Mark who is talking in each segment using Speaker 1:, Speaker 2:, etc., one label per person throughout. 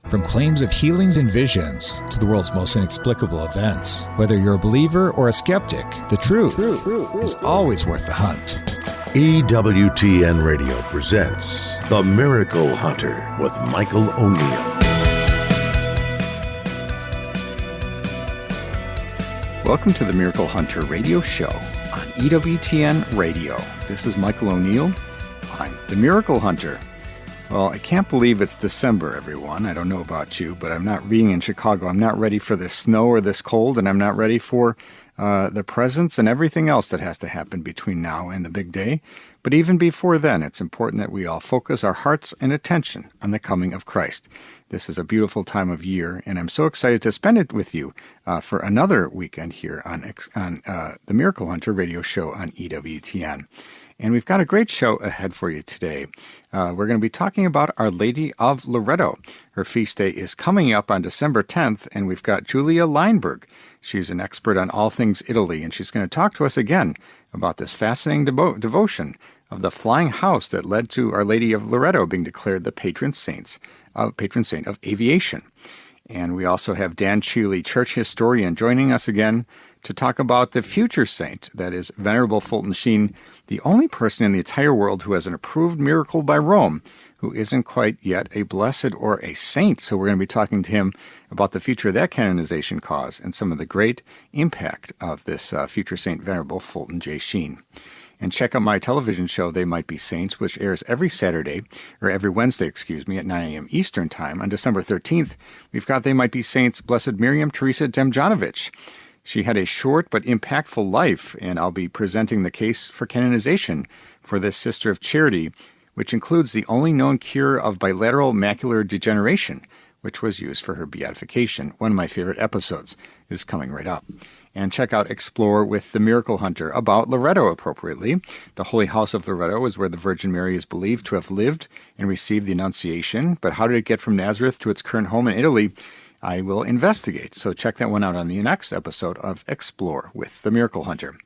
Speaker 1: From claims of healings and visions to the world's most inexplicable events, whether you're a believer or a skeptic, the truth is always worth the hunt.
Speaker 2: EWTN Radio presents The Miracle Hunter with Michael O'Neill.
Speaker 3: Welcome to the Miracle Hunter radio show on EWTN Radio. This is Michael O'Neill. I'm the Miracle Hunter. Well, I can't believe it's December, everyone. I don't know about you, but I'm not being in Chicago. I'm not ready for this snow or this cold, and I'm not ready for the presents and everything else that has to happen between now and the big day. But even before then, it's important that we all focus our hearts and attention on the coming of Christ. This is a beautiful time of year, and I'm so excited to spend it with you for another weekend here on the Miracle Hunter radio show on EWTN. And we've got a great show ahead for you today. We're going to be talking about Our Lady of Loreto. Her feast day is coming up on December 10th, and we've got Julia Lineberg. She's an expert on all things Italy, and she's going to talk to us again about this fascinating devotion of the flying house that led to Our Lady of Loreto being declared the patron saint of aviation. And we also have Dan Cheely, church historian, joining us again to talk about the future saint, that is Venerable Fulton Sheen, the only person in the entire world who has an approved miracle by Rome who isn't quite yet a blessed or a saint. So we're going to be talking to him about the future of that canonization cause and some of the great impact of this future saint, Venerable Fulton J. Sheen. And check out my television show, They Might Be Saints, which airs every Wednesday, at 9 a.m. Eastern Time. On December 13th, we've got They Might Be Saints, Blessed Miriam Teresa Demjanovic. She had a short but impactful life, and I'll be presenting the case for canonization for this Sister of Charity, which includes the only known cure of bilateral macular degeneration, which was used for her beatification. One of my favorite episodes is coming right up. And check out Explore with the Miracle Hunter about Loreto appropriately. The Holy House of Loreto is where the Virgin Mary is believed to have lived and received the Annunciation. But how did it get from Nazareth to its current home in Italy? I will investigate. So check that one out on the next episode of Explore with the Miracle Hunter.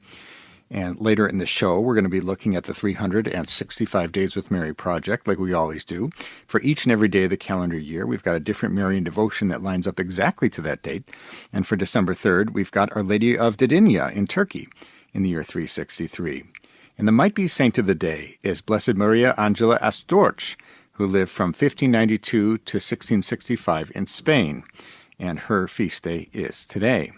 Speaker 3: And later in the show, we're going to be looking at the 365 Days with Mary project, like we always do. For each and every day of the calendar year, we've got a different Marian devotion that lines up exactly to that date. And for December 3rd, we've got Our Lady of Didynia in Turkey in the year 363. And the might-be saint of the day is Blessed Maria Angela Astorch, who lived from 1592 to 1665 in Spain. And her feast day is today.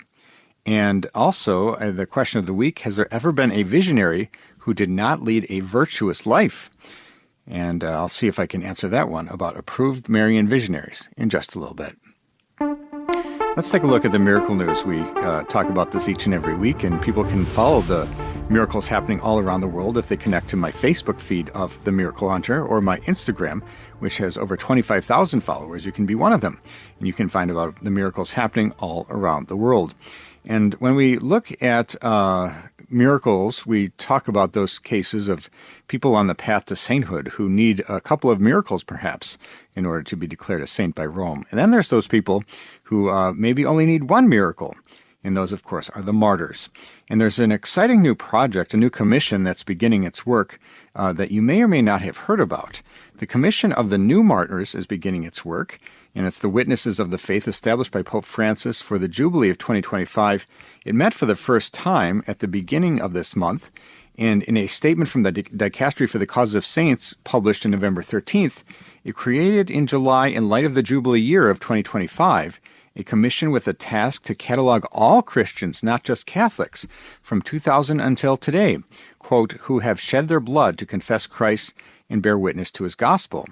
Speaker 3: And also, the question of the week, has there ever been a visionary who did not lead a virtuous life? And I'll see if I can answer that one about approved Marian visionaries in just a little bit. Let's take a look at the miracle news. We talk about this each and every week, and people can follow the miracles happening all around the world if they connect to my Facebook feed of The Miracle Hunter or my Instagram, which has over 25,000 followers. You can be one of them, and you can find about the miracles happening all around the world. And when we look at miracles, we talk about those cases of people on the path to sainthood who need a couple of miracles, perhaps, in order to be declared a saint by Rome. And then there's those people who maybe only need one miracle. And those, of course, are the martyrs. And there's an exciting new project, a new commission that's beginning its work that you may or may not have heard about. The Commission of the New Martyrs is beginning its work, and it's the Witnesses of the Faith established by Pope Francis for the Jubilee of 2025. It met for the first time at the beginning of this month, and in a statement from the Dicastery for the Cause of Saints published on November 13th, it created in July, in light of the Jubilee year of 2025, a commission with a task to catalog all Christians, not just Catholics, from 2000 until today, quote, who have shed their blood to confess Christ and bear witness to his gospel.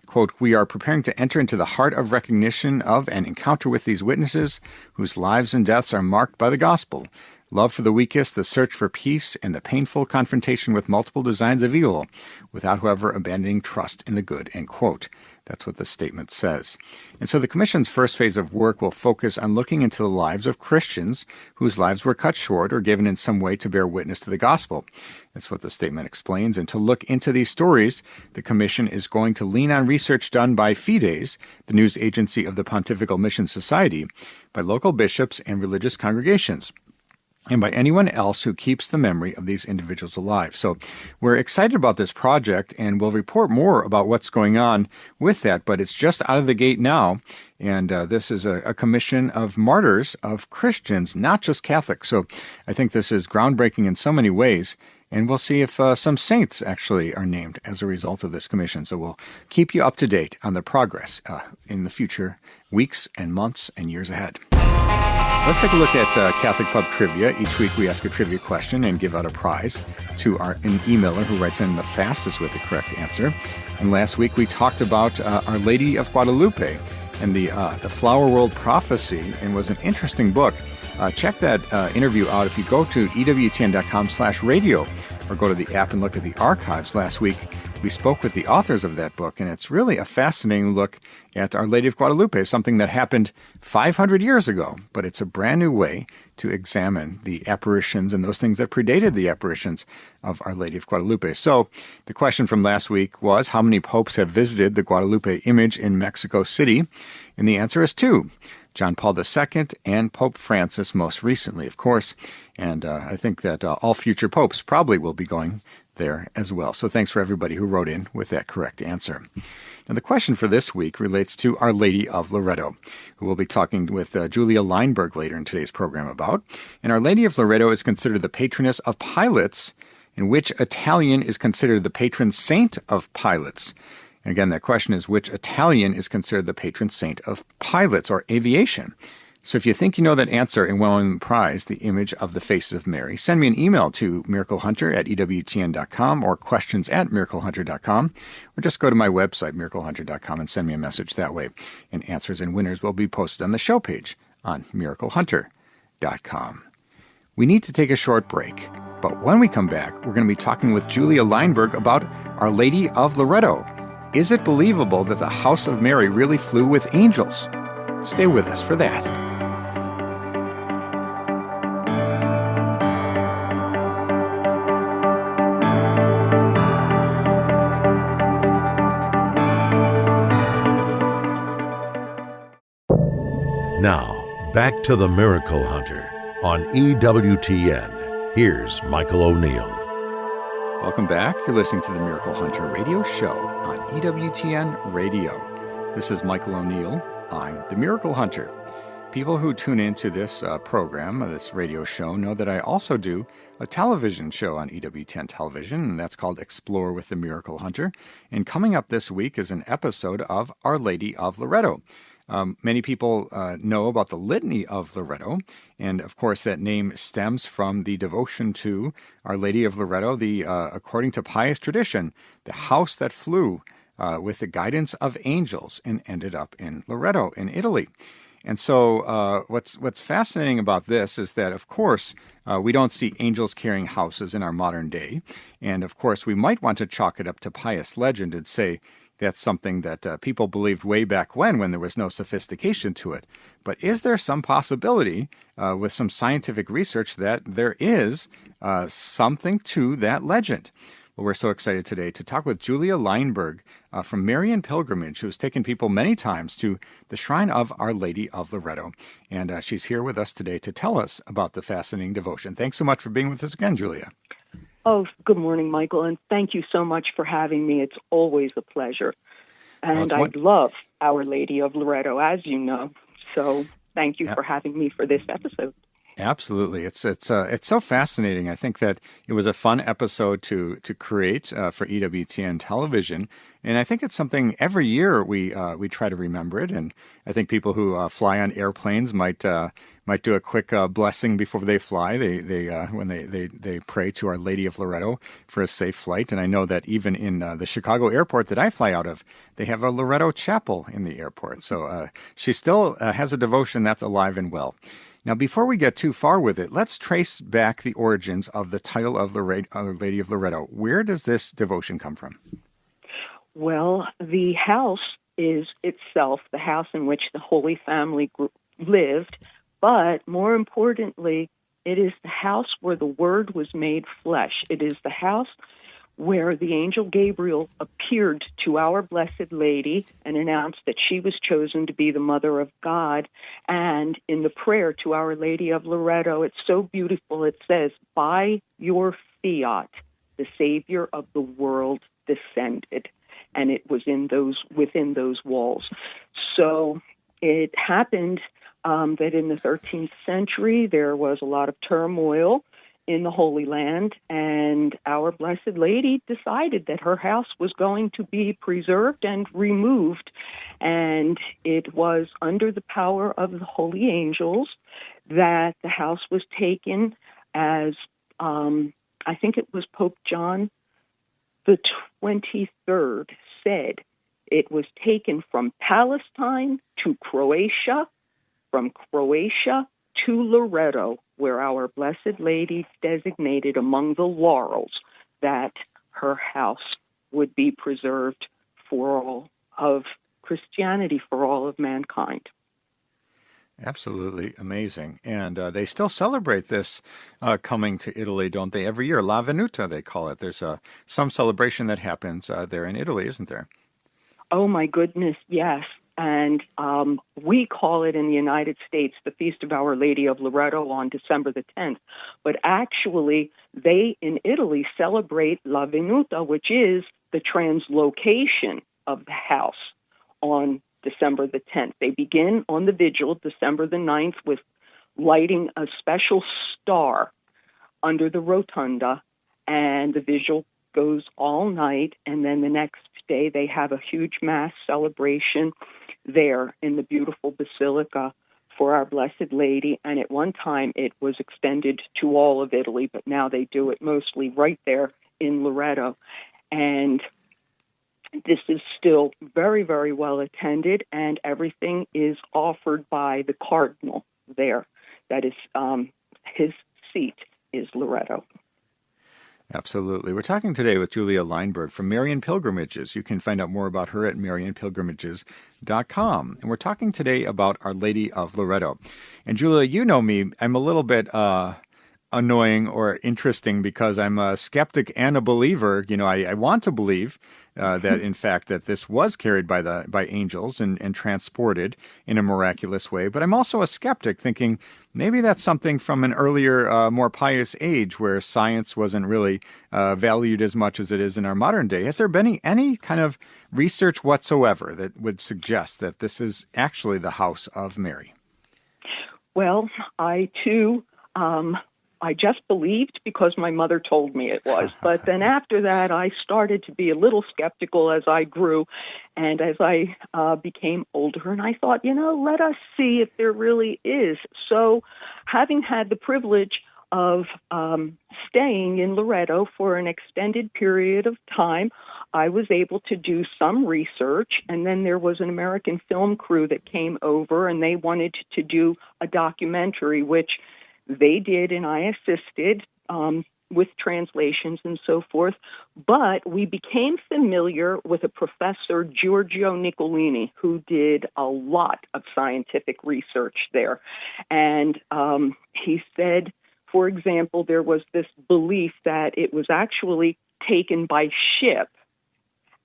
Speaker 3: Quote, we are preparing to enter into the heart of recognition of and encounter with these witnesses whose lives and deaths are marked by the gospel. Love for the weakest, the search for peace, and the painful confrontation with multiple designs of evil, without, however, abandoning trust in the good, end quote. That's what the statement says. And so the Commission's first phase of work will focus on looking into the lives of Christians whose lives were cut short or given in some way to bear witness to the gospel. That's what the statement explains. And to look into these stories, the Commission is going to lean on research done by Fides, the news agency of the Pontifical Mission Society, by local bishops and religious congregations. and by anyone else who keeps the memory of these individuals alive. So we're excited about this project, and we'll report more about what's going on with that, but it's just out of the gate now, and this is a commission of martyrs of Christians, not just Catholics. So I think this is groundbreaking in so many ways, and we'll see if some saints actually are named as a result of this commission. So we'll keep you up to date on the progress in the future weeks and months and years ahead. Let's take a look at Catholic Pub Trivia. Each week we ask a trivia question and give out a prize to an emailer who writes in the fastest with the correct answer. And last week we talked about Our Lady of Guadalupe and the Flower World Prophecy, and was an interesting book. Check that interview out if you go to EWTN.com/radio or go to the app and look at the archives. Last week we spoke with the authors of that book, and it's really a fascinating look at Our Lady of Guadalupe, something that happened 500 years ago, but it's a brand new way to examine the apparitions and those things that predated the apparitions of Our Lady of Guadalupe. So the question from last week was, how many popes have visited the Guadalupe image in Mexico City? And the answer is 2. John Paul II and Pope Francis most recently, of course. And I think that all future popes probably will be going there as well. So thanks for everybody who wrote in with that correct answer. Now, the question for this week relates to Our Lady of Loreto, who we'll be talking with Julia Lineberg later in today's program about. And Our Lady of Loreto is considered the patroness of pilots, and which Italian is considered the patron saint of pilots? And again, that question is, which Italian is considered the patron saint of pilots or aviation? So if you think you know that answer and want to win the prize, the image of the faces of Mary, send me an email to miraclehunter@EWTN.com or questions@miraclehunter.com, or just go to my website, miraclehunter.com, and send me a message that way. And answers and winners will be posted on the show page on miraclehunter.com. We need to take a short break, but when we come back, we're going to be talking with Julia Lineberg about Our Lady of Loreto. Is it believable that the House of Mary really flew with angels? Stay with us for that.
Speaker 2: Now, back to the Miracle Hunter on EWTN. Here's Michael O'Neill.
Speaker 3: Welcome back. You're listening to the Miracle Hunter radio show on EWTN Radio. This is Michael O'Neill. I'm the Miracle Hunter. People who tune into this program, this radio show, know that I also do a television show on EWTN television, and that's called Explore with the Miracle Hunter. And coming up this week is an episode of Our Lady of Loreto. Many people know about the Litany of Loreto, and of course that name stems from the devotion to Our Lady of Loreto, according to pious tradition, the house that flew with the guidance of angels and ended up in Loreto in Italy. And so what's fascinating about this is that, of course, we don't see angels carrying houses in our modern day, and of course we might want to chalk it up to pious legend and say, that's something that people believed way back when there was no sophistication to it. But is there some possibility with some scientific research that there is something to that legend? Well, we're so excited today to talk with Julia Lineberg from Marian Pilgrimage, who has taken people many times to the shrine of Our Lady of Loreto. And she's here with us today to tell us about the fascinating devotion. Thanks so much for being with us again, Julia.
Speaker 4: Oh, good morning, Michael, and thank you so much for having me. It's always a pleasure. And I love Our Lady of Loreto, as you know. So thank you for having me for this episode.
Speaker 3: Absolutely. It's so fascinating. I think that it was a fun episode to create for EWTN television. And I think it's something every year we try to remember it. And I think people who fly on airplanes might do a quick blessing before they fly. When they pray to Our Lady of Loreto for a safe flight. And I know that even in the Chicago airport that I fly out of, they have a Loreto chapel in the airport. So she still has a devotion that's alive and well. Now, before we get too far with it, let's trace back the origins of the title of the Lady of Loreto. Where does this devotion come from?
Speaker 4: Well, the house is itself the house in which the Holy Family lived, but more importantly, it is the house where the Word was made flesh. It is the house where the angel Gabriel appeared to Our Blessed Lady and announced that she was chosen to be the Mother of God. And in the prayer to Our Lady of Loreto, it's so beautiful. It says, "By your fiat, the Savior of the world descended." And it was within those walls. So it happened that in the 13th century, there was a lot of turmoil in the Holy Land, and Our Blessed Lady decided that her house was going to be preserved and removed, and it was under the power of the holy angels that the house was taken as, I think it was Pope John the 23rd said, it was taken from Palestine to Croatia, from Croatia to Loreto, where Our Blessed Lady designated among the laurels that her house would be preserved for all of Christianity, for all of mankind.
Speaker 3: Absolutely amazing. And they still celebrate this coming to Italy, don't they? Every year, La Venuta, they call it. There's some celebration that happens there in Italy, isn't there?
Speaker 4: Oh, my goodness, yes. And we call it in the United States the Feast of Our Lady of Loreto on December the 10th. But actually, they in Italy celebrate La Venuta, which is the translocation of the house on December the 10th. They begin on the vigil, December the 9th, with lighting a special star under the rotunda, and the vigil goes all night, and then the next day they have a huge mass celebration there in the beautiful basilica for Our Blessed Lady, and at one time it was extended to all of Italy, but now they do it mostly right there in Loreto. And this is still very, very well attended, and everything is offered by the cardinal there. That is, his seat is Loreto.
Speaker 3: Absolutely. We're talking today with Julia Lineberg from Marian Pilgrimages. You can find out more about her at marianpilgrimages.com. And we're talking today about Our Lady of Loreto. And Julia, you know me, I'm a little bit annoying or interesting because I'm a skeptic and a believer. You know, I want to believe that, in fact, that this was carried by angels and transported in a miraculous way. But I'm also a skeptic, thinking maybe that's something from an earlier, more pious age where science wasn't really valued as much as it is in our modern day. Has there been any kind of research whatsoever that would suggest that this is actually the house of Mary?
Speaker 4: Well, I, too, I just believed because my mother told me it was. But then after that, I started to be a little skeptical as I grew and as I became older. And I thought, let us see if there really is. So having had the privilege of staying in Loreto for an extended period of time, I was able to do some research. And then there was an American film crew that came over, and they wanted to do a documentary, which they did, and I assisted with translations and so forth. But we became familiar with a professor, Giorgio Nicolini, who did a lot of scientific research there. And he said, for example, there was this belief that it was actually taken by ship,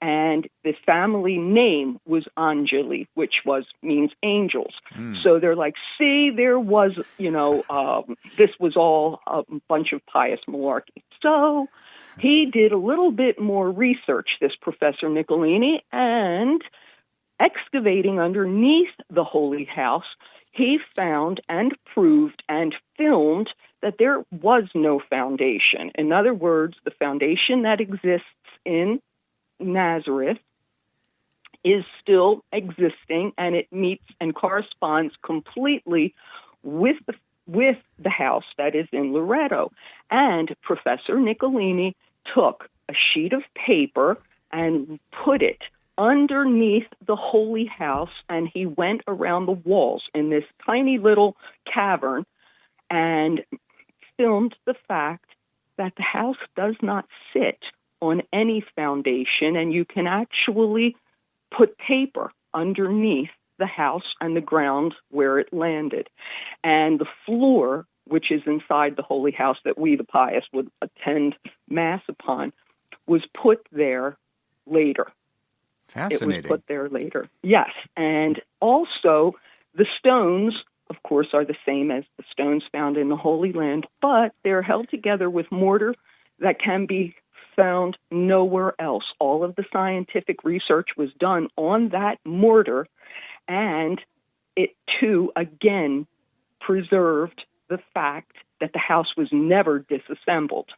Speaker 4: and the family name was Angeli, which means angels. So they're like, see, there was, this was all a bunch of pious malarkey. So he did a little bit more research, this Professor Nicolini, and excavating underneath the Holy House, he found and proved and filmed that there was no foundation. In other words, the foundation that exists in Nazareth is still existing, and it meets and corresponds completely with the house that is in Loreto. And Professor Nicolini took a sheet of paper and put it underneath the Holy House, and he went around the walls in this tiny little cavern and filmed the fact that the house does not sit on any foundation, and you can actually put paper underneath the house and the ground where it landed. And the floor, which is inside the Holy House that we, the pious, would attend Mass upon, was put there later.
Speaker 3: Fascinating.
Speaker 4: It was put there later. Yes. And also, the stones, of course, are the same as the stones found in the Holy Land, but they're held together with mortar that can be found nowhere else. All of the scientific research was done on that mortar, and it, too, again, preserved the fact that the house was never disassembled.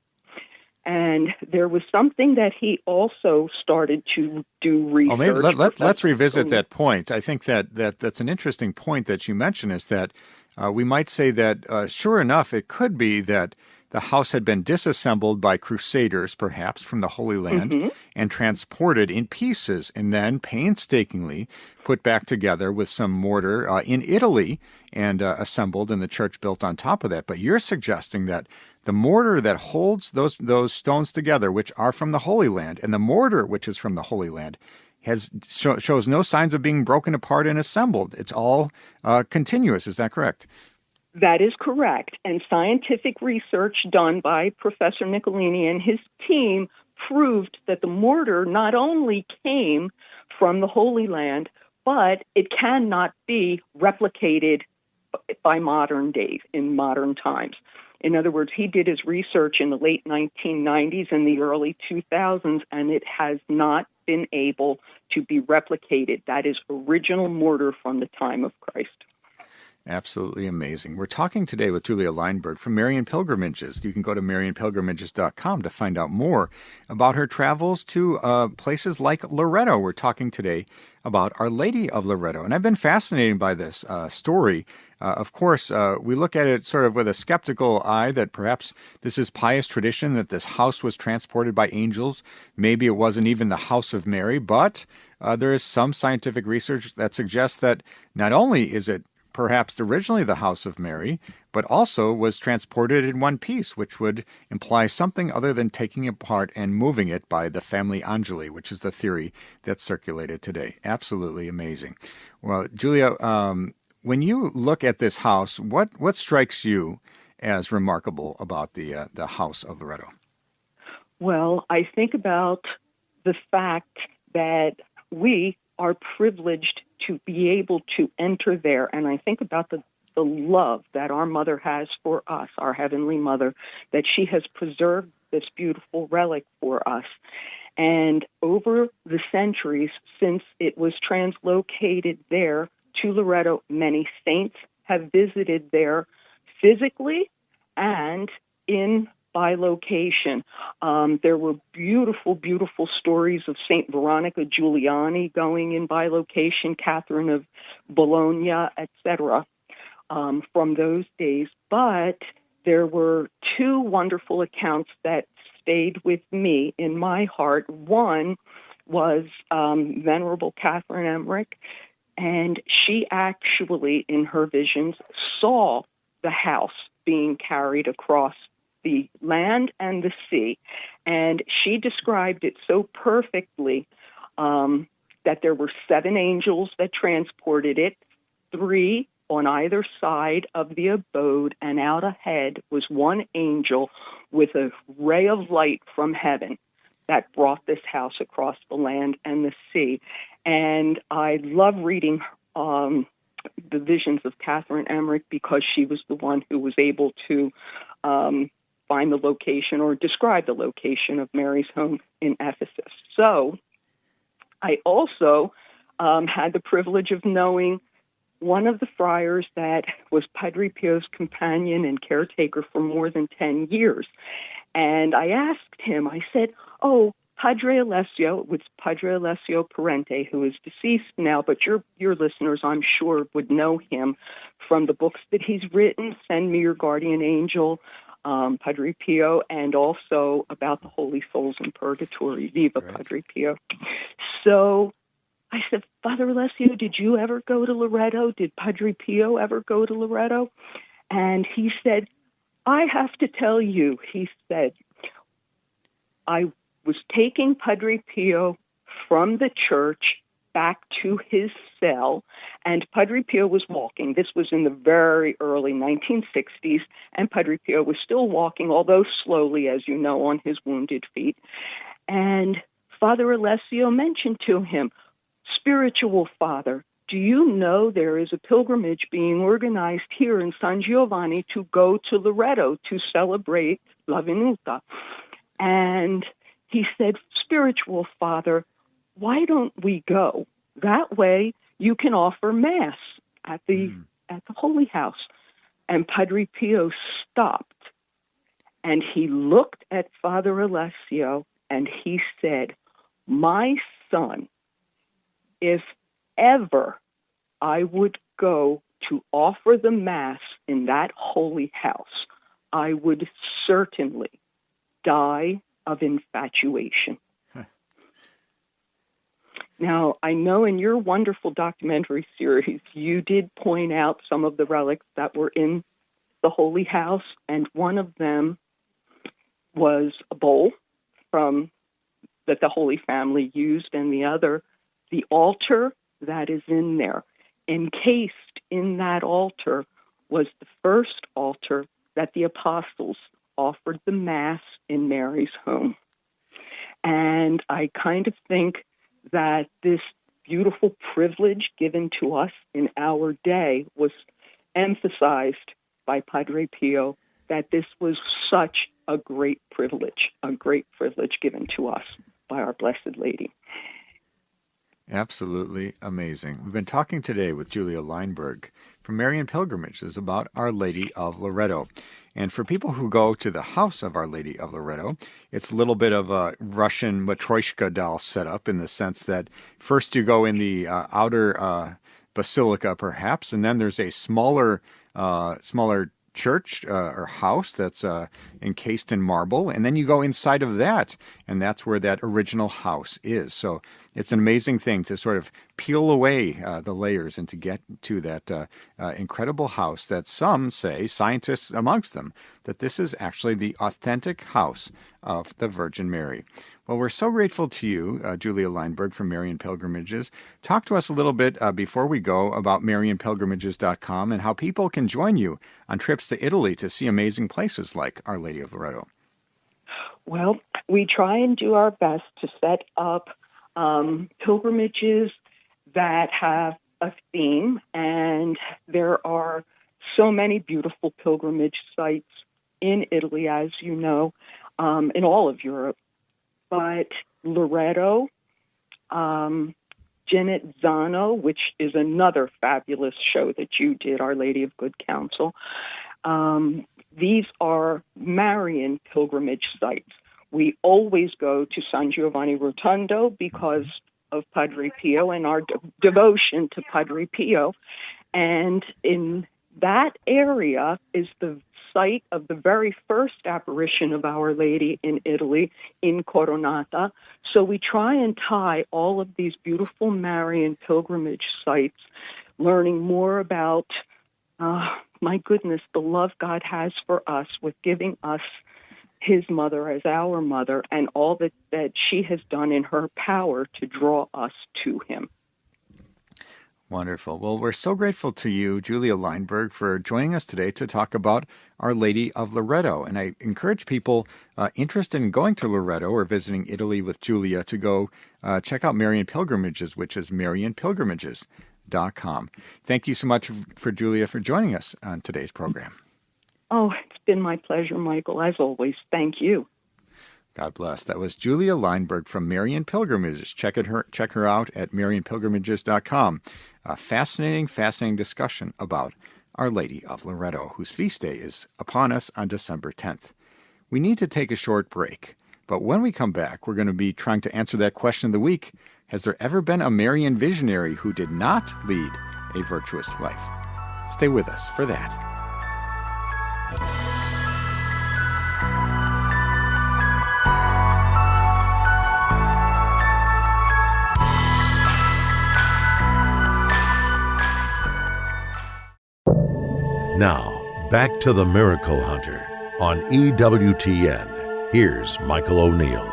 Speaker 4: And there was something that he also started to do research.
Speaker 3: Oh, maybe let's revisit that point. I think that's an interesting point that you mentioned, is that we might say that, sure enough, it could be that the house had been disassembled by crusaders, perhaps, from the Holy Land, and transported in pieces, and then painstakingly put back together with some mortar in Italy and assembled, and the church built on top of that. But you're suggesting that the mortar that holds those stones together, which are from the Holy Land, and the mortar which is from the Holy Land, shows no signs of being broken apart and assembled. It's all continuous. Is that correct?
Speaker 4: That is correct. And scientific research done by Professor Nicolini and his team proved that the mortar not only came from the Holy Land, but it cannot be replicated by modern days, in modern times. In other words, he did his research in the late 1990s and the early 2000s, and it has not been able to be replicated. That is original mortar from the time of Christ.
Speaker 3: Absolutely amazing. We're talking today with Julia Lineberg from Marian Pilgrimages. You can go to marianpilgrimages.com to find out more about her travels to places like Loreto. We're talking today about Our Lady of Loreto. And I've been fascinated by this story. Of course, we look at it sort of with a skeptical eye that perhaps this is pious tradition, that this house was transported by angels. Maybe it wasn't even the house of Mary, but there is some scientific research that suggests that not only is it perhaps originally the house of Mary, but also was transported in one piece, which would imply something other than taking it apart and moving it by the family Angeli, which is the theory that's circulated today. Absolutely amazing. Well, Julia, when you look at this house, what strikes you as remarkable about the house of Loreto?
Speaker 4: Well, I think about the fact that we are privileged to be able to enter there. And I think about the love that our mother has for us, our Heavenly Mother, that she has preserved this beautiful relic for us. And over the centuries since it was translocated there to Loreto, many saints have visited there physically and by location. There were beautiful, beautiful stories of St. Veronica Giuliani going in by location, Catherine of Bologna, etc., from those days. But there were two wonderful accounts that stayed with me in my heart. One was Venerable Catherine Emmerich, and she actually, in her visions, saw the house being carried across the land and the sea. And she described it so perfectly that there were 7 angels that transported it, 3 on either side of the abode, and out ahead was one angel with a ray of light from heaven that brought this house across the land and the sea. And I love reading the visions of Catherine Emmerich because she was the one who was able to find the location or describe the location of Mary's home in Ephesus. So I also had the privilege of knowing one of the friars that was Padre Pio's companion and caretaker for more than 10 years. And I asked him, I said, oh, Padre Alessio, it was Padre Alessio Parente, who is deceased now, but your listeners, I'm sure, would know him from the books that he's written, Send Me Your Guardian Angel, Padre Pio, and also about the Holy Souls in Purgatory, Viva right. Padre Pio. So I said, Father Alessio, did you ever go to Loreto? Did Padre Pio ever go to Loreto? And he said, I have to tell you, he said, I was taking Padre Pio from the church back to his cell, and Padre Pio was walking. This was in the very early 1960s, and Padre Pio was still walking, although slowly, as you know, on his wounded feet. And Father Alessio mentioned to him, "Spiritual father, do you know there is a pilgrimage being organized here in San Giovanni to go to Loreto to celebrate La Venuta?" And he said, "Spiritual father, why don't we go? That way you can offer Mass at the Holy House." And Padre Pio stopped, and he looked at Father Alessio, and he said, "My son, if ever I would go to offer the Mass in that holy house, I would certainly die of infatuation." Now, I know in your wonderful documentary series, you did point out some of the relics that were in the Holy House, and one of them was a bowl that the Holy Family used, and the other, the altar that is in there. Encased in that altar was the first altar that the apostles offered the Mass in Mary's home. And I kind of think that this beautiful privilege given to us in our day was emphasized by Padre Pio, that this was such a great privilege given to us by our Blessed Lady.
Speaker 3: Absolutely amazing. We've been talking today with Julia Lineberg from Marian Pilgrimages about Our Lady of Loreto. And for people who go to the house of Our Lady of Loreto, it's a little bit of a Russian Matryoshka doll setup in the sense that first you go in the outer basilica, perhaps, and then there's a smaller church or house that's encased in marble, and then you go inside of that, and that's where that original house is. So it's an amazing thing to sort of peel away the layers and to get to that incredible house that some say, scientists amongst them, that this is actually the authentic house of the Virgin Mary. Well, we're so grateful to you, Julia Lineberg from Marian Pilgrimages. Talk to us a little bit before we go about MarianPilgrimages.com and how people can join you on trips to Italy to see amazing places like Our Lady of Loreto.
Speaker 4: Well, we try and do our best to set up pilgrimages that have a theme, and there are so many beautiful pilgrimage sites in Italy, as you know, in all of Europe. But Loreto, Genezzano, which is another fabulous show that you did, Our Lady of Good Counsel, these are Marian pilgrimage sites. We always go to San Giovanni Rotondo because of Padre Pio and our devotion to Padre Pio. And in that area is the site of the very first apparition of Our Lady in Italy, in Coronata. So we try and tie all of these beautiful Marian pilgrimage sites, learning more about, my goodness, the love God has for us with giving us His mother as our mother, and all that she has done in her power to draw us to Him.
Speaker 3: Wonderful. Well, we're so grateful to you, Julia Lineberg, for joining us today to talk about Our Lady of Loreto. And I encourage people interested in going to Loreto or visiting Italy with Julia to go check out Marian Pilgrimages, which is MarianPilgrimages.com. Thank you so much for Julia for joining us on today's program.
Speaker 4: Oh, it's been my pleasure, Michael, as always. Thank you.
Speaker 3: God bless. That was Julia Lineberg from Marian Pilgrimages. Check her out at MarianPilgrimages.com. A fascinating discussion about Our Lady of Loreto, whose feast day is upon us on December 10th. We need to take a short break, but when we come back, we're going to be trying to answer that question of the week. Has there ever been a Marian visionary who did not lead a virtuous life? Stay with us for that.
Speaker 2: Now, back to the Miracle Hunter on EWTN. Here's Michael O'Neill.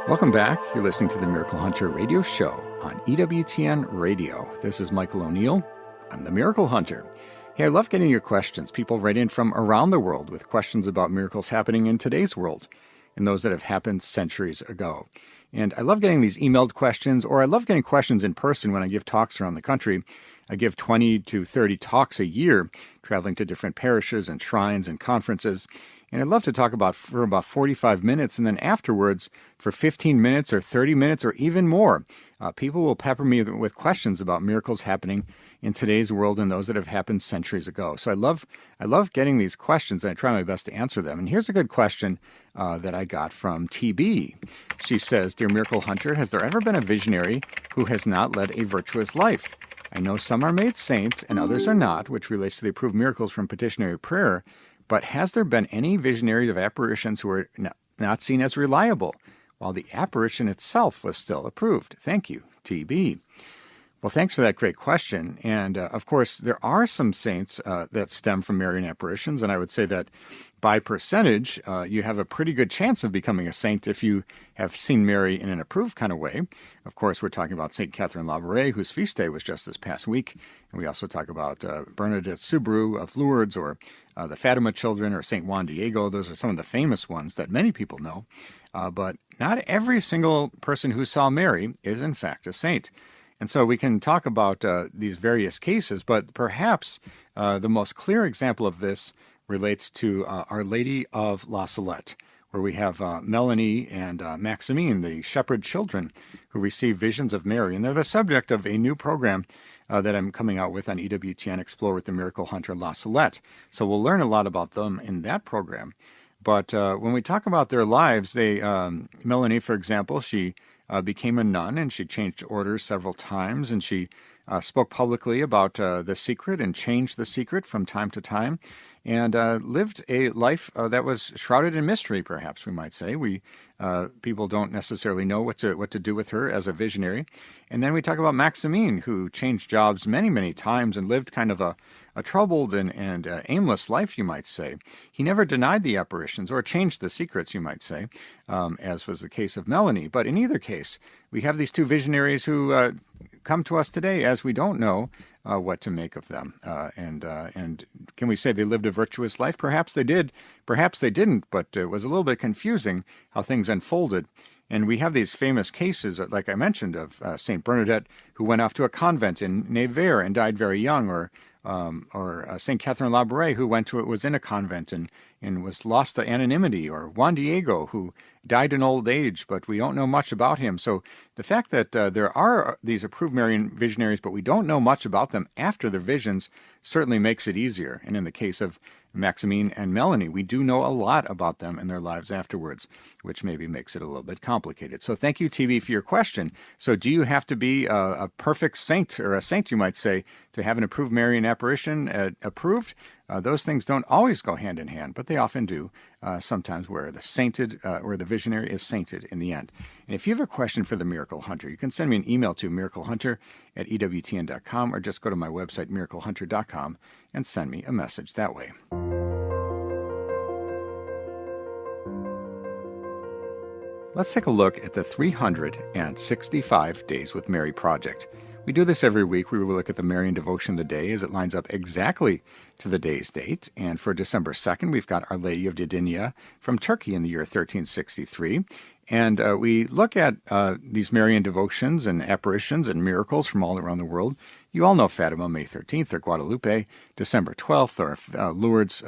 Speaker 3: Welcome back. You're listening to the Miracle Hunter radio show on EWTN Radio. This is Michael O'Neill. I'm the Miracle Hunter. Hey, I love getting your questions. People write in from around the world with questions about miracles happening in today's world. and those that have happened centuries ago. And I love getting these emailed questions, or I love getting questions in person when I give talks around the country. I give 20 to 30 talks a year, traveling to different parishes and shrines and conferences. And I'd love to talk for about 45 minutes, and then afterwards, for 15 minutes or 30 minutes or even more, people will pepper me with questions about miracles happening in today's world and those that have happened centuries ago. So I love getting these questions, and I try my best to answer them. And here's a good question that I got from TB. She says, "Dear Miracle Hunter, has there ever been a visionary who has not led a virtuous life? I know some are made saints and others are not, which relates to the approved miracles from petitionary prayer, but has there been any visionaries of apparitions who are not seen as reliable, while the apparition itself was still approved? Thank you, TB." Well, thanks for that great question. And of course, there are some saints that stem from Marian apparitions, and I would say that by percentage, you have a pretty good chance of becoming a saint if you have seen Mary in an approved kind of way. Of course, we're talking about St. Catherine Labouré, whose feast day was just this past week. And we also talk about Bernadette Soubirous of Lourdes, or the Fatima children, or St. Juan Diego. Those are some of the famous ones that many people know. But not every single person who saw Mary is, in fact, a saint. And so we can talk about these various cases, but perhaps the most clear example of this relates to Our Lady of La Salette, where we have Melanie and Maximine, the shepherd children, who receive visions of Mary. And they're the subject of a new program that I'm coming out with on EWTN Explore with the Miracle Hunter La Salette. So we'll learn a lot about them in that program. But when we talk about their lives, Melanie, for example, she became a nun, and she changed orders several times, and she spoke publicly about the secret and changed the secret from time to time, and lived a life that was shrouded in mystery, perhaps we might say. People don't necessarily know what to do with her as a visionary. And then we talk about Maximine, who changed jobs many, many times and lived kind of a troubled and aimless life, you might say. He never denied the apparitions or changed the secrets, you might say, as was the case of Melanie. But in either case, we have these two visionaries who come to us today as we don't know what to make of them. And can we say they lived a virtuous life? Perhaps they did. Perhaps they didn't, but it was a little bit confusing how things unfolded. And we have these famous cases, like I mentioned, of St. Bernadette, who went off to a convent in Nevers and died very young, or St. Catherine Labouré, who was in a convent and was lost to anonymity, or Juan Diego, who died in old age, but we don't know much about him. So the fact that there are these approved Marian visionaries, but we don't know much about them after their visions, certainly makes it easier. And in the case of Maximine and Melanie, we do know a lot about them and their lives afterwards, which maybe makes it a little bit complicated. So thank you, TV, for your question. So do you have to be a perfect saint, or a saint, you might say, to have an approved Marian apparition approved? Those things don't always go hand in hand, but they often do, sometimes where the visionary is sainted in the end. And if you have a question for the Miracle Hunter, you can send me an email to miraclehunter@EWTN.com, or just go to my website, miraclehunter.com, and send me a message that way. Let's take a look at the 365 Days with Mary project. We do this every week. We will look at the Marian devotion of the day as it lines up exactly to the day's date. And for December 2nd, we've got Our Lady of Didinia from Turkey in the year 1363. And we look at these Marian devotions and apparitions and miracles from all around the world. You all know Fatima, May 13th, or Guadalupe, December 12th, or Lourdes,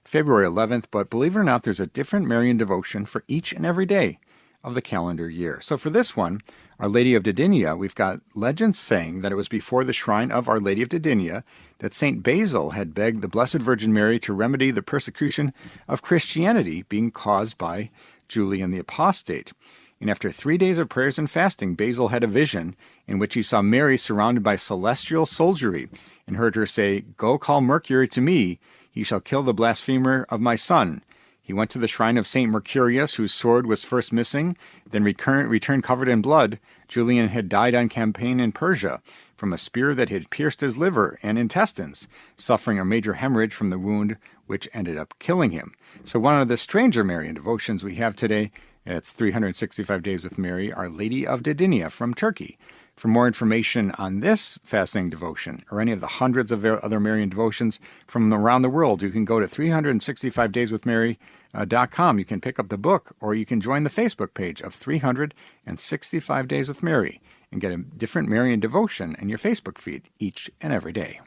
Speaker 3: February 11th. But believe it or not, there's a different Marian devotion for each and every day of the calendar year. So for this one, Our Lady of Didinia, we've got legends saying that it was before the shrine of Our Lady of Didinia that St. Basil had begged the Blessed Virgin Mary to remedy the persecution of Christianity being caused by Julian the Apostate. And after 3 days of prayers and fasting, Basil had a vision in which he saw Mary surrounded by celestial soldiery and heard her say, "Go call Mercury to me, he shall kill the blasphemer of my son." He went to the shrine of St. Mercurius, whose sword was first missing, then returned covered in blood. Julian had died on campaign in Persia from a spear that had pierced his liver and intestines, suffering a major hemorrhage from the wound, which ended up killing him. So one of the stranger Marian devotions we have today, it's 365 Days with Mary, Our Lady of Didinia from Turkey. For more information on this fascinating devotion or any of the hundreds of other Marian devotions from around the world, you can go to 365dayswithmary.com. You can pick up the book, or you can join the Facebook page of 365 Days with Mary and get a different Marian devotion in your Facebook feed each and every day.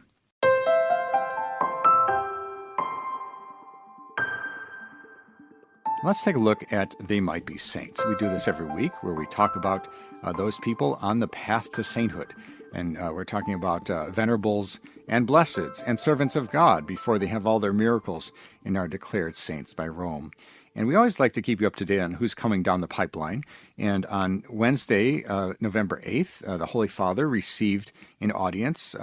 Speaker 3: Let's take a look at They Might Be Saints. We do this every week where we talk about those people on the path to sainthood. And we're talking about venerables and blesseds and servants of God before they have all their miracles and are declared saints by Rome. And we always like to keep you up to date on who's coming down the pipeline. And on Wednesday, November 8th, the Holy Father received an audience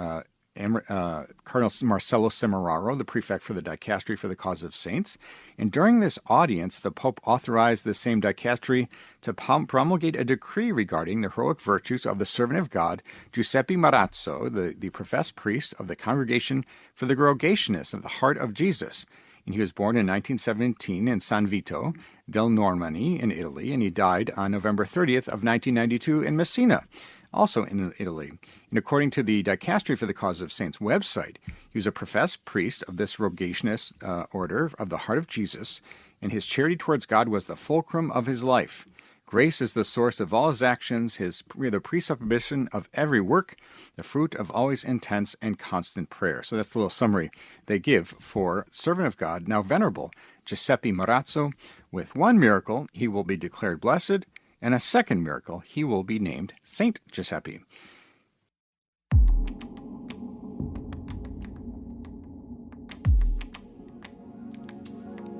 Speaker 3: Cardinal Marcello Semeraro, the prefect for the Dicastery for the Cause of Saints. And during this audience, the Pope authorized the same dicastery to promulgate a decree regarding the heroic virtues of the servant of God, Giuseppe Marazzo, the professed priest of the Congregation for the Grogationists of the Heart of Jesus. And he was born in 1917 in San Vito del Normanni in Italy, and he died on November 30th of 1992 in Messina, also in Italy. And according to the Dicastery for the Cause of Saints website, he was a professed priest of this Rogationist order of the Heart of Jesus, and his charity towards God was the fulcrum of his life. Grace is the source of all his actions, the presupposition of every work, the fruit of always intense and constant prayer. So that's a little summary they give for servant of God, now venerable, Giuseppe Marazzo. With one miracle, he will be declared blessed, and a second miracle, he will be named Saint Giuseppe.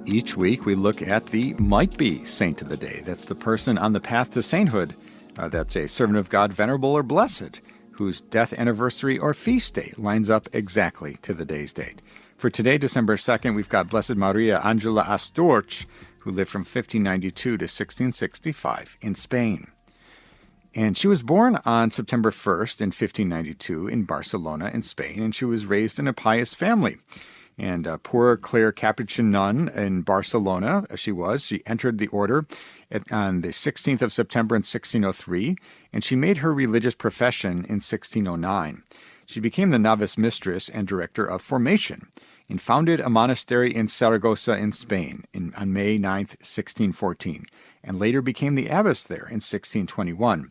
Speaker 3: Each week we look at the might-be saint of the day. That's the person on the path to sainthood. That's a servant of God, venerable or blessed, whose death anniversary or feast day lines up exactly to the day's date. For today, December 2nd, we've got Blessed Maria Angela Astorch, who lived from 1592 to 1665 in Spain. And she was born on September 1st in 1592 in Barcelona in Spain, and she was raised in a pious family. And a poor Clare Capuchin nun in Barcelona, she entered the order on the 16th of September in 1603, and she made her religious profession in 1609. She became the novice mistress and director of formation, and founded a monastery in Saragossa in Spain on May 9th, 1614, and later became the abbess there in 1621.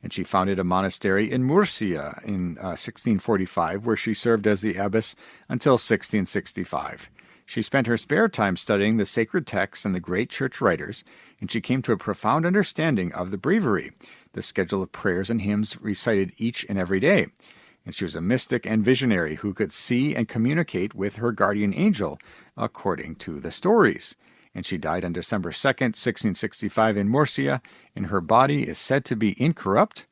Speaker 3: And she founded a monastery in Murcia in 1645, where she served as the abbess until 1665. She spent her spare time studying the sacred texts and the great church writers, and she came to a profound understanding of the breviary, the schedule of prayers and hymns recited each and every day. And she was a mystic and visionary who could see and communicate with her guardian angel, according to the stories. And she died on December 2nd, 1665 in Murcia, and her body is said to be incorrupt.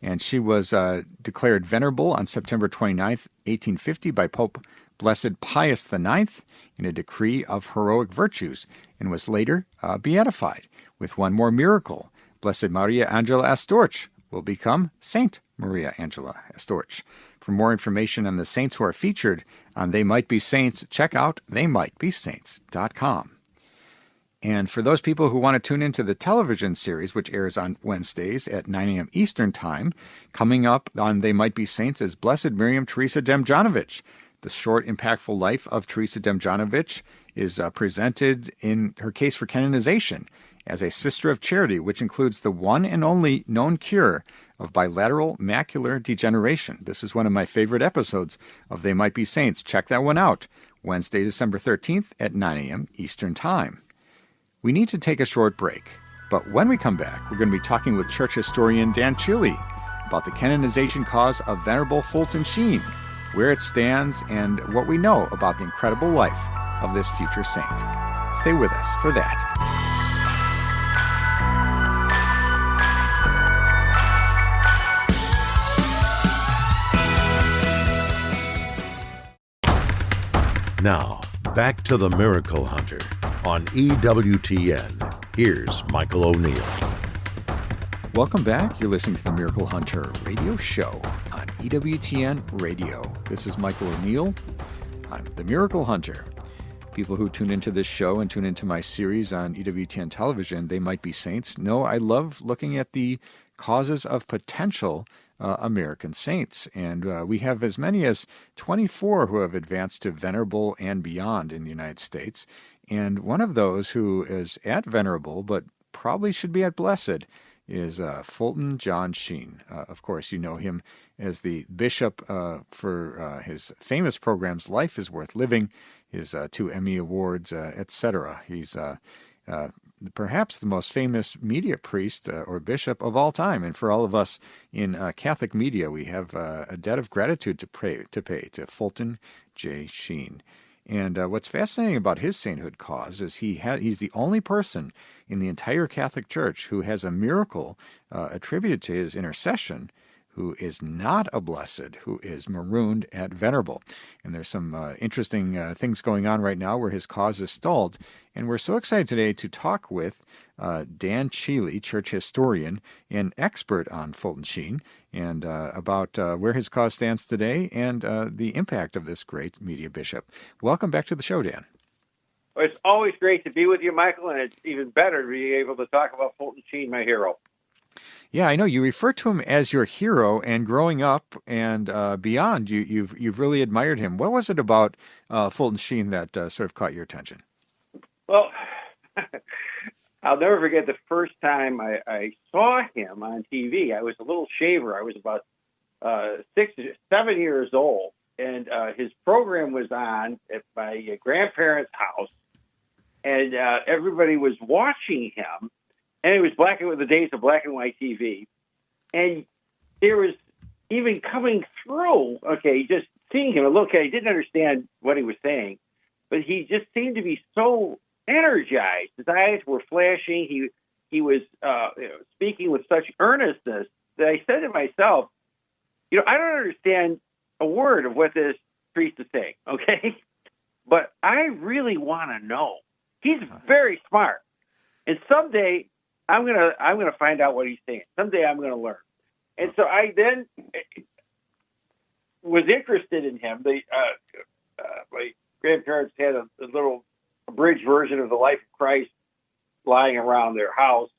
Speaker 3: And she was declared venerable on September 29th, 1850 by Pope Blessed Pius IX in a decree of heroic virtues, and was later beatified. With one more miracle, Blessed Maria Angela Astorch will become Saint Maria Angela Astorch. For more information on the saints who are featured on They Might Be Saints, check out theymightbesaints.com. And for those people who want to tune into the television series, which airs on Wednesdays at 9 a.m. Eastern Time, coming up on They Might Be Saints is Blessed Miriam Teresa Demjanovic. The short, impactful life of Teresa Demjanovic is presented in her case for canonization as a sister of charity, which includes the one and only known cure of bilateral macular degeneration. This is one of my favorite episodes of They Might Be Saints. Check that one out, Wednesday, December 13th at 9 a.m. Eastern Time. We need to take a short break, but when we come back, we're going to be talking with church historian Dan Chili about the canonization cause of Venerable Fulton Sheen, where it stands, and what we know about the incredible life of this future saint. Stay with us for that.
Speaker 2: Now, back to the Miracle Hunter on EWTN. Here's Michael O'Neill.
Speaker 3: Welcome back. You're listening to the Miracle Hunter radio show on EWTN Radio. This is Michael O'Neill. I'm the Miracle Hunter. People who tune into this show and tune into my series on EWTN television, They Might Be Saints, know I love looking at the causes of potential American saints. And we have as many as 24 who have advanced to venerable and beyond in the United States. And one of those who is at venerable, but probably should be at blessed, is Fulton John Sheen. Of course, you know him as the bishop for his famous programs Life is Worth Living, his 2 Emmy Awards, etc. He's perhaps the most famous media priest or bishop of all time. And for all of us in Catholic media, we have a debt of gratitude to pay to Fulton J. Sheen. And what's fascinating about his sainthood cause is he's the only person in the entire Catholic Church who has a miracle attributed to his intercession who is not a blessed, who is marooned at venerable. And there's some interesting things going on right now where his cause is stalled. And we're so excited today to talk with Dan Cheely, church historian and expert on Fulton Sheen, and about where his cause stands today and the impact of this great media bishop. Welcome back to the show, Dan.
Speaker 5: Well, it's always great to be with you, Michael, and it's even better to be able to talk about Fulton Sheen, my hero.
Speaker 3: Yeah, I know you refer to him as your hero, and growing up and beyond, you've really admired him. What was it about Fulton Sheen that sort of caught your attention?
Speaker 5: Well, I'll never forget the first time I saw him on TV. I was a little shaver. I was about 6 or 7 years old, and his program was on at my grandparents' house, and everybody was watching him. And it was the days of black and white TV. And there was even coming through, just seeing him, a little kid, I didn't understand what he was saying, but he just seemed to be so energized. His eyes were flashing. He was speaking with such earnestness that I said to myself, I don't understand a word of what this priest is saying, okay? But I really want to know. He's very smart. And someday I'm gonna find out what he's saying. Someday I'm gonna learn. And so I then was interested in him. My grandparents had a little abridged version of the Life of Christ lying around their house.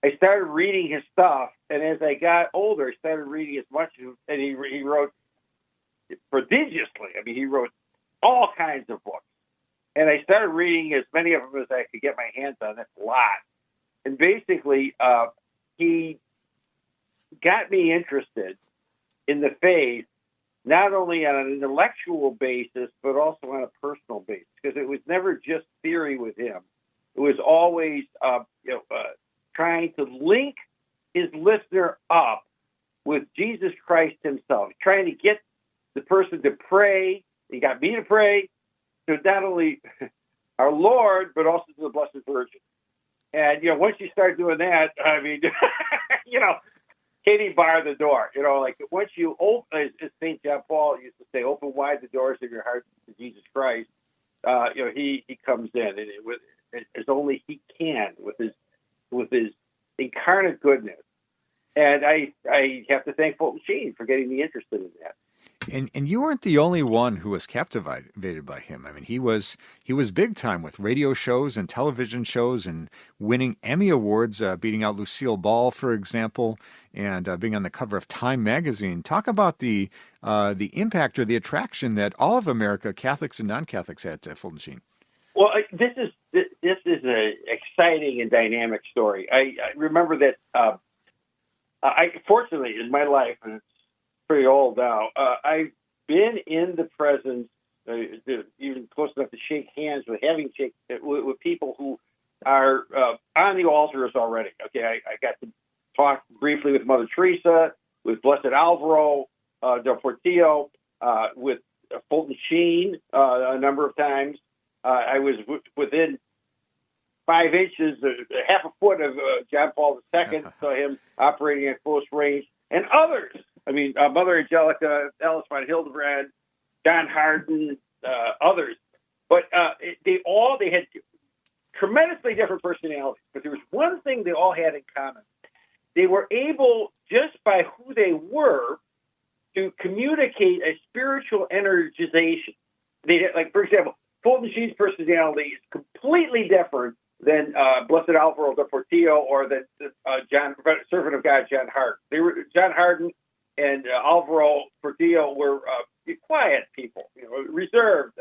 Speaker 5: I started reading his stuff, and as I got older, I started reading as much as, and he wrote prodigiously. I mean, he wrote all kinds of books. And I started reading as many of them as I could get my hands on. That's a lot. And basically, he got me interested in the faith, not only on an intellectual basis, but also on a personal basis, because it was never just theory with him. It was always trying to link his listener up with Jesus Christ himself, trying to get the person to pray. He got me to pray to not only our Lord, but also to the Blessed Virgin. And, once you start doing that, I mean, Katie barred the door. Once you open, as St. John Paul used to say, open wide the doors of your heart to Jesus Christ, he comes in, and as only he can with his incarnate goodness. And I have to thank Fulton Sheen for getting me interested in that.
Speaker 3: And you weren't the only one who was captivated by him. I mean, he was big time with radio shows and television shows and winning Emmy Awards, beating out Lucille Ball, for example, and being on the cover of Time magazine. Talk about the impact or the attraction that all of America, Catholics and non-Catholics, had to Fulton Sheen.
Speaker 5: Well, this is an exciting and dynamic story. I remember that. Fortunately, in my life, and it's pretty old now, I've been in the presence, even close enough to shake hands with people who are on the altars already. Okay, I got to talk briefly with Mother Teresa, with Blessed Alvaro del Portillo, with Fulton Sheen a number of times. I was within 5 inches, half a foot of John Paul II, saw him operating at close range, and others. I mean, Mother Angelica, Alice von Hildebrand, John Hardin, others. But they had tremendously different personalities. But there was one thing they all had in common. They were able, just by who they were, to communicate a spiritual energization. For example, Fulton Sheen's personality is completely different than Blessed Alvaro del Portillo or than Servant of God John Hardin. John Hardin Alvaro Portillo were quiet people, reserved,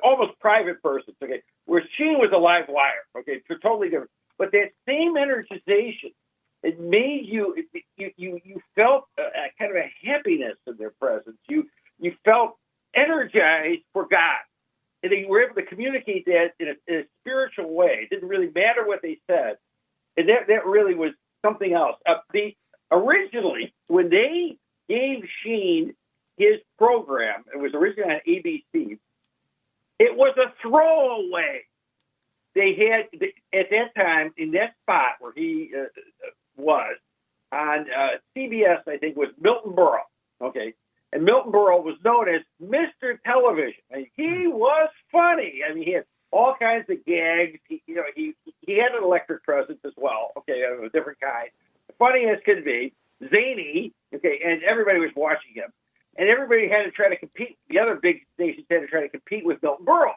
Speaker 5: almost private persons. Okay, where Sheen was a live wire. Okay, totally different. But that same energization, it made you felt kind of a happiness in their presence. You felt energized for God. And they were able to communicate that in a spiritual way. It didn't really matter what they said. And that really was something else. Originally, when they gave Sheen his program, it was originally on ABC, it was a throwaway. They had, at that time, in that spot where he was, on CBS, I think, was Milton Berle. Okay. And Milton Berle was known as Mr. Television. I mean, he was funny. I mean, he had all kinds of gags. He had an electric presence as well. Okay, of a different kind. Funny as could be, zany. Okay, and everybody was watching him, and everybody had to try to compete. The other big stations had to try to compete with Milton Berle,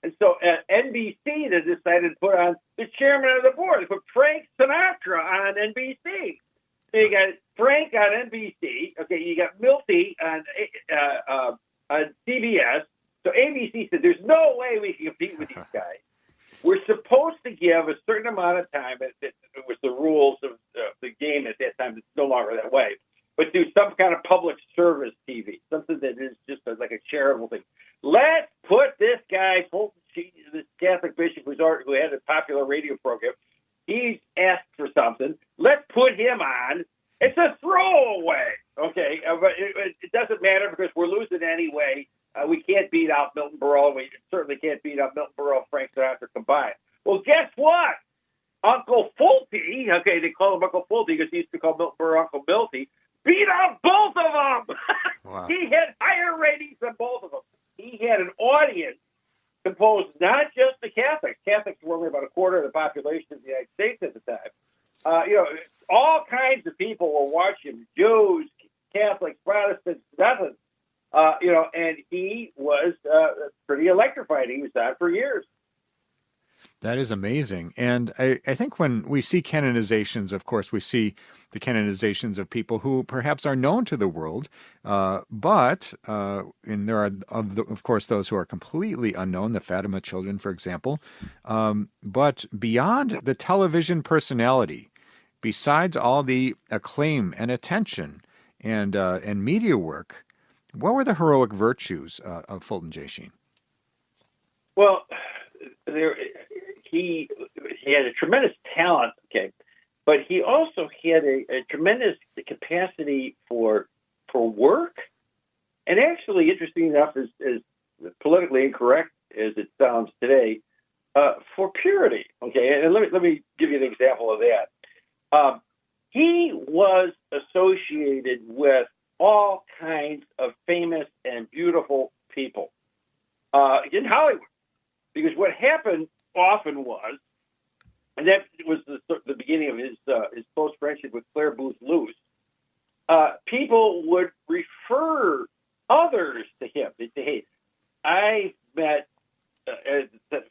Speaker 5: and so at NBC they decided to put on the chairman of the board. They put Frank Sinatra on NBC. So you got Frank on NBC. Okay, you got Milty on CBS. So ABC said, "There's no way we can compete with these guys. We're supposed to give a certain amount of time." It was the rules of the game at that time. It's no longer that way. But do some kind of public service TV, something that is just like a charitable thing. Let's put this guy, Fulton Sheen, this Catholic bishop who had a popular radio program. He's asked for something. Let's put him on. It's a throwaway, okay? But it doesn't matter because we're losing anyway. We can't beat out Milton Berle. We certainly can't beat out Milton Berle and Frank Sinatra combined. Well, guess what? Uncle Fulty, okay, they call him Uncle Fulty because he used to call Milton Berle Uncle Milty, beat out both of them. Wow. He had higher ratings than both of them. He had an audience composed not just the Catholics. Catholics were only about a quarter of the population of the United States at the time. All kinds of people were watching, Jews, Catholics, Protestants, nothing. And he was pretty electrified. He was on for years.
Speaker 3: That is amazing. And I think when we see canonizations, of course, we see the canonizations of people who perhaps are known to the world, but there are, of course, those who are completely unknown, the Fatima children, for example. But beyond the television personality, besides all the acclaim and attention and media work, what were the heroic virtues of Fulton J. Sheen?
Speaker 5: Well, he had a tremendous talent, okay, but he also had a tremendous capacity for work, and actually, interesting enough, as politically incorrect as it sounds today, for purity, okay. And let me give you an example of that. He was associated with all kinds of famous and beautiful people in Hollywood. Because what happened often was, and that was the beginning of his close friendship with Claire Booth Luce, people would refer others to him. They'd say, "Hey, I met,"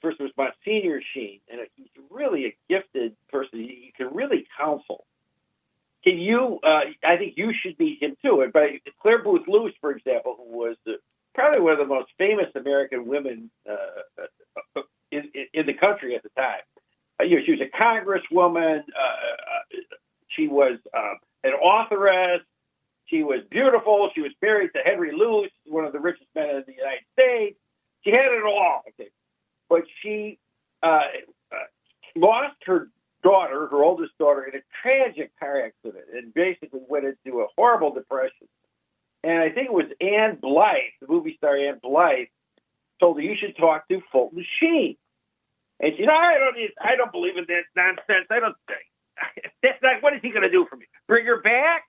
Speaker 5: first it was Monsignor Sheen, and he's really a gifted person. He can really counsel. Can you, I think you should meet him too. And by Claire Booth Luce, for example, who was probably one of the most famous American women in the country at the time. She was a congresswoman. She was an authoress. She was beautiful. She was married to Henry Luce, one of the richest men in the United States. She had it all. Okay. But she lost her daughter, her oldest daughter, in a tragic car accident and basically went into a horrible depression. And I think it was Ann Blythe, the movie star Ann Blythe, told her, "You should talk to Fulton Sheen." And she said, I don't believe in that nonsense. That's not, what is he going to do for me? Bring her back?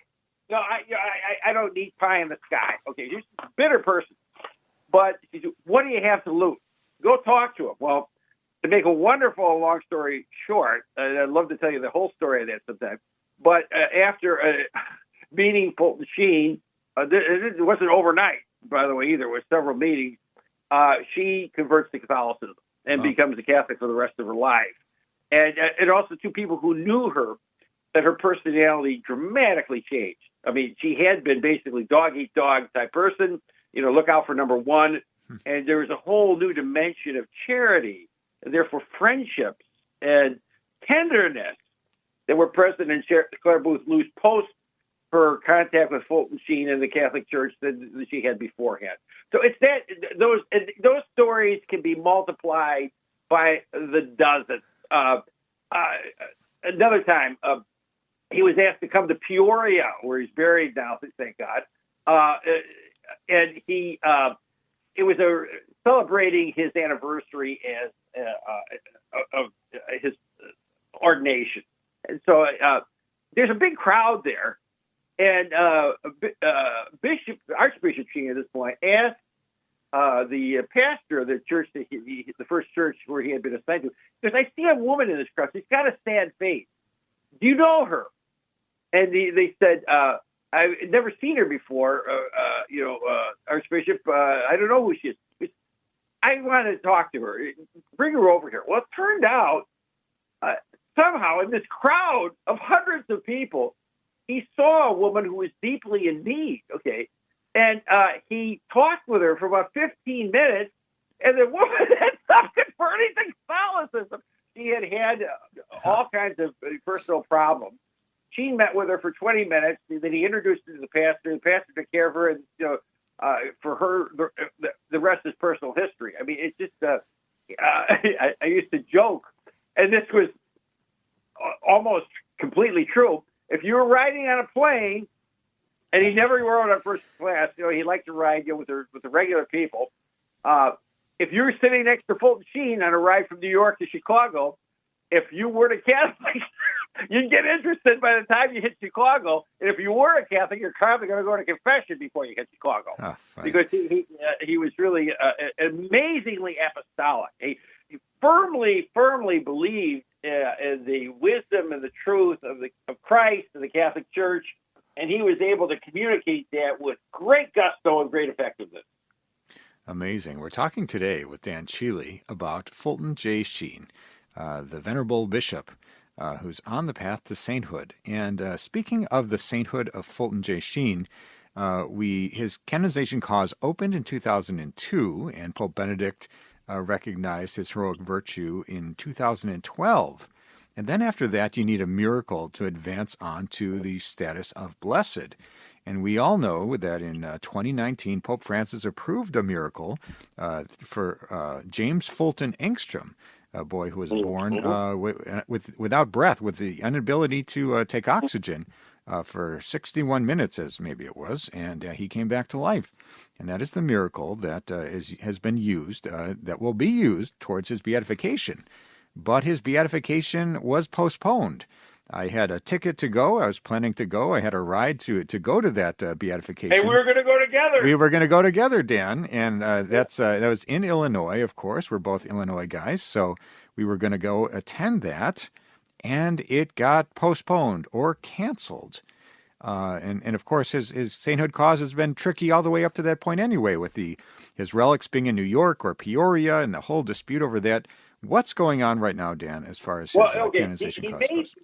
Speaker 5: No, I don't need pie in the sky. Okay, you're a bitter person. But she said, what do you have to lose? Go talk to him. Well, to make a wonderful long story short, and I'd love to tell you the whole story of that sometime, but after meeting Fulton Sheen, it wasn't overnight, by the way, either. It was several meetings. She converts to Catholicism and becomes a Catholic for the rest of her life. And also two people who knew her, that her personality dramatically changed. I mean, she had been basically dog-eat-dog type person, look out for number one. And there was a whole new dimension of charity, and therefore friendships and tenderness that were present in Claire Booth Luce post her contact with Fulton Sheen and the Catholic Church that she had beforehand. So it's those stories can be multiplied by the dozens. Another time, he was asked to come to Peoria, where he's buried now, thank God, and he it was celebrating his anniversary as of his ordination, and so there's a big crowd there. And Archbishop Sheen at this point asked the pastor of the church, the first church where he had been assigned to, because I see a woman in this crowd. She's got a sad face. Do you know her? And they said, I've never seen her before. Archbishop, I don't know who she is. I want to talk to her. Bring her over here. Well, it turned out somehow in this crowd of hundreds of people, he saw a woman who was deeply in need, okay? And he talked with her for about 15 minutes, and the woman had suffered burning Catholicism. She had all kinds of personal problems. She met with her for 20 minutes, and then he introduced her to the pastor. The pastor took care of her, and for her, the rest is personal history. I mean, it's just, I used to joke, and this was almost completely true. If you were riding on a plane, and he never rode on first class, he liked to ride with the regular people. If you were sitting next to Fulton Sheen on a ride from New York to Chicago, if you were a Catholic, you'd get interested by the time you hit Chicago. And if you were a Catholic, you're probably going to go to confession before you hit Chicago, because he was really amazingly apostolic. He firmly believed in the wisdom and the truth of Christ and the Catholic Church, and he was able to communicate that with great gusto and great effectiveness.
Speaker 3: Amazing. We're talking today with Dan Sheely about Fulton J. Sheen, the Venerable Bishop, who's on the path to sainthood. And speaking of the sainthood of Fulton J. Sheen, his canonization cause opened in 2002, and Pope Benedict recognized his heroic virtue in 2012. And then after that, you need a miracle to advance on to the status of blessed. And we all know that in 2019, Pope Francis approved a miracle for James Fulton Engstrom, a boy who was born without breath, with the inability to take oxygen for 61 minutes, as maybe it was, and he came back to life. And that is the miracle that has been used, that will be used towards his beatification. But his beatification was postponed. I had a ticket to go. I was planning to go. I had a ride to go to that beatification.
Speaker 5: Hey, we were going to go together.
Speaker 3: We were going to go together, Dan, and that was in Illinois, of course. We're both Illinois guys, so we were going to go attend that, and it got postponed or canceled. And of course, his sainthood cause has been tricky all the way up to that point anyway, with his relics being in New York or Peoria and the whole dispute over that. What's going on right now, Dan, as far as his canonization cause goes?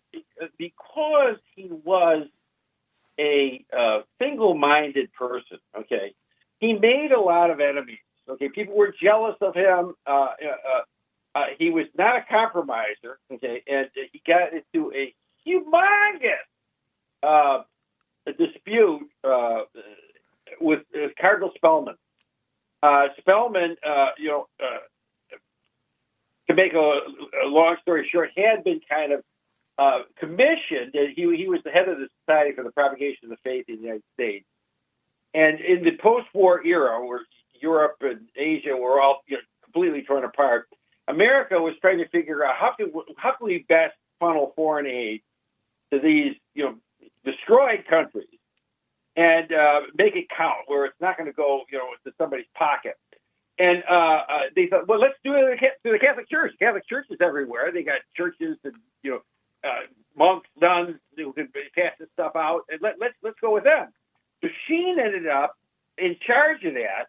Speaker 5: Because he was a single-minded person, okay, he made a lot of enemies. Okay, people were jealous of him. He was not a compromiser, okay, and he got into a humongous dispute with Cardinal Spellman. Spellman, to make a long story short, had been kind of commissioned. He was the head of the Society for the Propagation of the Faith in the United States. And in the post-war era, where Europe and Asia were all completely torn apart, America was trying to figure out how can we best funnel foreign aid to these destroyed countries and make it count, where it's not going to go to somebody's pocket. And they thought, well, let's do it through the Catholic Church. The Catholic Church is everywhere. They got churches and monks, nuns who can pass this stuff out, and let's go with them. So Sheen ended up in charge of that,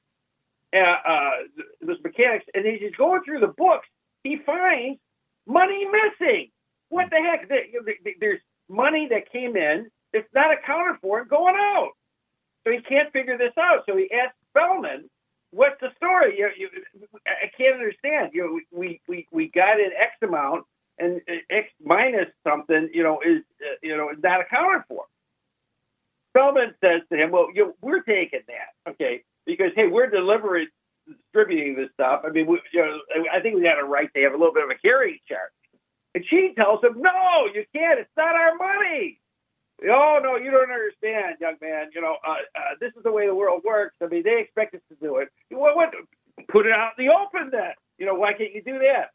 Speaker 5: those mechanics, and as he's going through the books, he finds money missing. What the heck? There's money that came in it's not accounted for and going out. So he can't figure this out. So he asked Spellman, what's the story? I can't understand. We got in X amount, and X minus something, is not accounted for. Spellman says to him, well, we're taking that, okay, because, hey, we're distributing this stuff. I mean, I think we got a right to have a little bit of a carrying charge. And she tells him, no, you can't. It's not our money. Oh, no, you don't understand, young man. This is the way the world works. I mean, they expect us to do it. What? Put it out in the open then. Why can't you do that?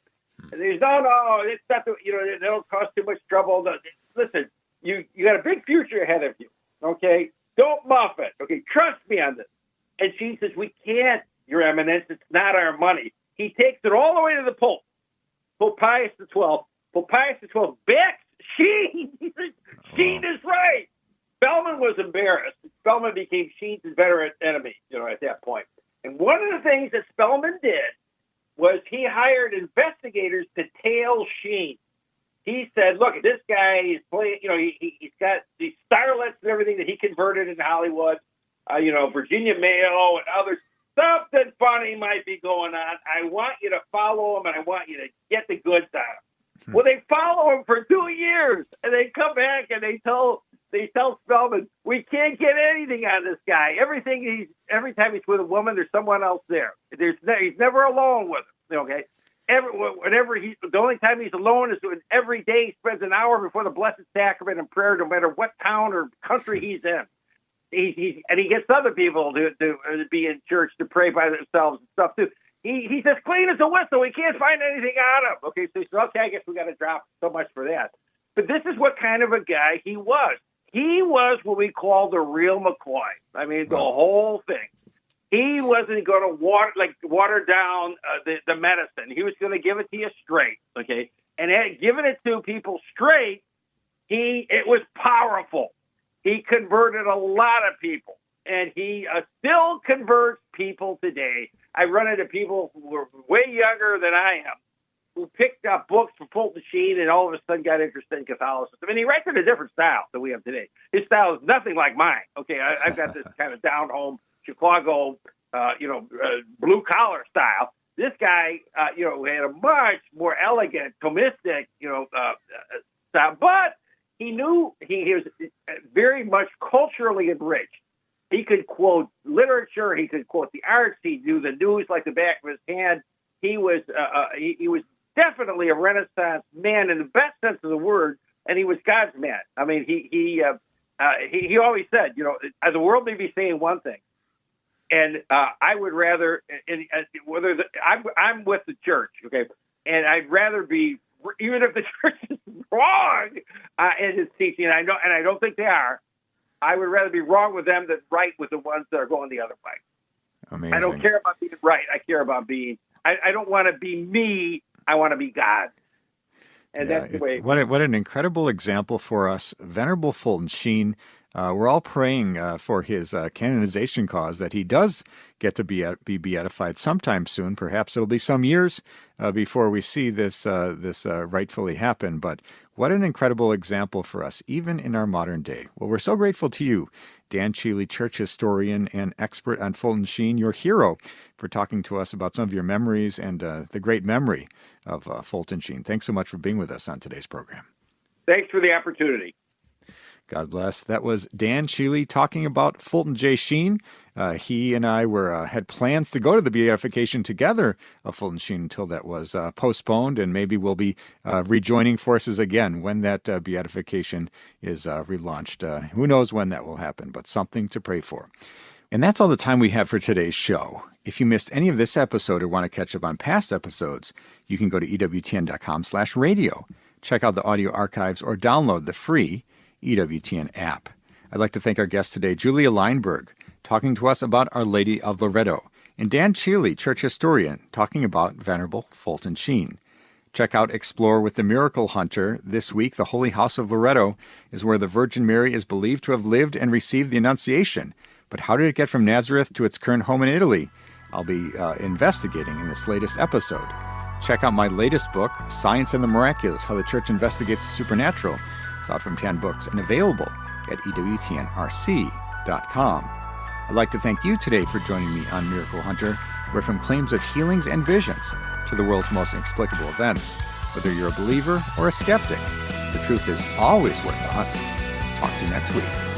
Speaker 5: And he's, no, it's not, that'll cause too much trouble. Listen, you got a big future ahead of you, okay? Don't muff it, okay? Trust me on this. And she says, we can't, Your Eminence. It's not our money. He takes it all the way to the Pope, Pope Pius XII. Pope Pius XII backs Sheen. He says, Sheen is right. Spellman was embarrassed. Spellman became Sheen's inveterate enemy, at that point. And one of the things that Spellman did was he hired investigators to tail Sheen. He said, look, this guy is playing, he's got these starlets and everything that he converted in Hollywood, Virginia Mayo and others. Something funny might be going on. I want you to follow him, and I want you to get the goods on him. Well, they follow him for 2 years, and they come back and they tell Spellman, we can't get anything on this guy. Every time he's with a woman, there's someone else there. He's never alone with him. Okay, the only time he's alone is when every day he spends an hour before the Blessed Sacrament in prayer, no matter what town or country he's in. And he gets other people to be in church to pray by themselves and stuff too. He's as clean as a whistle. We can't find anything on him. Okay, so he said, okay, I guess we got to drop so much for that. But this is what kind of a guy he was. He was what we call the real McCoy. I mean, the whole thing. He wasn't going to water down the medicine. He was going to give it to you straight. Okay, and giving it to people straight, it was powerful. He converted a lot of people, and he still converts people today. I run into people who were way younger than I am, who picked up books from Fulton Sheen and all of a sudden got interested in Catholicism. And he writes in a different style than we have today. His style is nothing like mine. Okay, I've got this kind of down-home Chicago, blue collar style. This guy, had a much more elegant, Thomistic, style. But he knew he was very much culturally enriched. He could quote literature. He could quote the arts. He knew the news like the back of his hand. He was definitely a Renaissance man in the best sense of the word, and he was God's man. I mean, he always said, the world may be saying one thing, and I would rather, I'm with the church, okay, and I'd rather be, even if the church is wrong in its teaching, and I don't think they are, I would rather be wrong with them than right with the ones that are going the other way.
Speaker 3: Amazing.
Speaker 5: I don't care about being right. I care about being. I don't want to be me. I want to be God. And that's the way.
Speaker 3: What an incredible example for us, Venerable Fulton Sheen. We're all praying for his canonization cause, that he does get to be beatified sometime soon. Perhaps it'll be some years before we see this rightfully happen. But what an incredible example for us, even in our modern day. Well, we're so grateful to you, Dan Cheely, church historian and expert on Fulton Sheen, your hero, for talking to us about some of your memories and the great memory of Fulton Sheen. Thanks so much for being with us on today's program.
Speaker 5: Thanks for the opportunity.
Speaker 3: God bless. That was Dan Cheely talking about Fulton J. Sheen. He and I had plans to go to the beatification together of Fulton Sheen until that was postponed, and maybe we'll be rejoining forces again when that beatification is relaunched. Who knows when that will happen, but something to pray for. And that's all the time we have for today's show. If you missed any of this episode or want to catch up on past episodes, you can go to EWTN.com/radio. Check out the audio archives or download the free EWTN app. I'd like to thank our guest today, Julia Lineberg, talking to us about Our Lady of Loreto, and Dan Cheely, church historian, talking about Venerable Fulton Sheen. Check out Explore with the Miracle Hunter. This week, the Holy House of Loreto is where the Virgin Mary is believed to have lived and received the Annunciation. But how did it get from Nazareth to its current home in Italy? I'll be investigating in this latest episode. Check out my latest book, Science and the Miraculous, How the Church Investigates the Supernatural. It's out from 10 Books and available at EWTNRC.com. I'd like to thank you today for joining me on Miracle Hunter, where from claims of healings and visions to the world's most inexplicable events, whether you're a believer or a skeptic, the truth is always worth the hunt. Talk to you next week.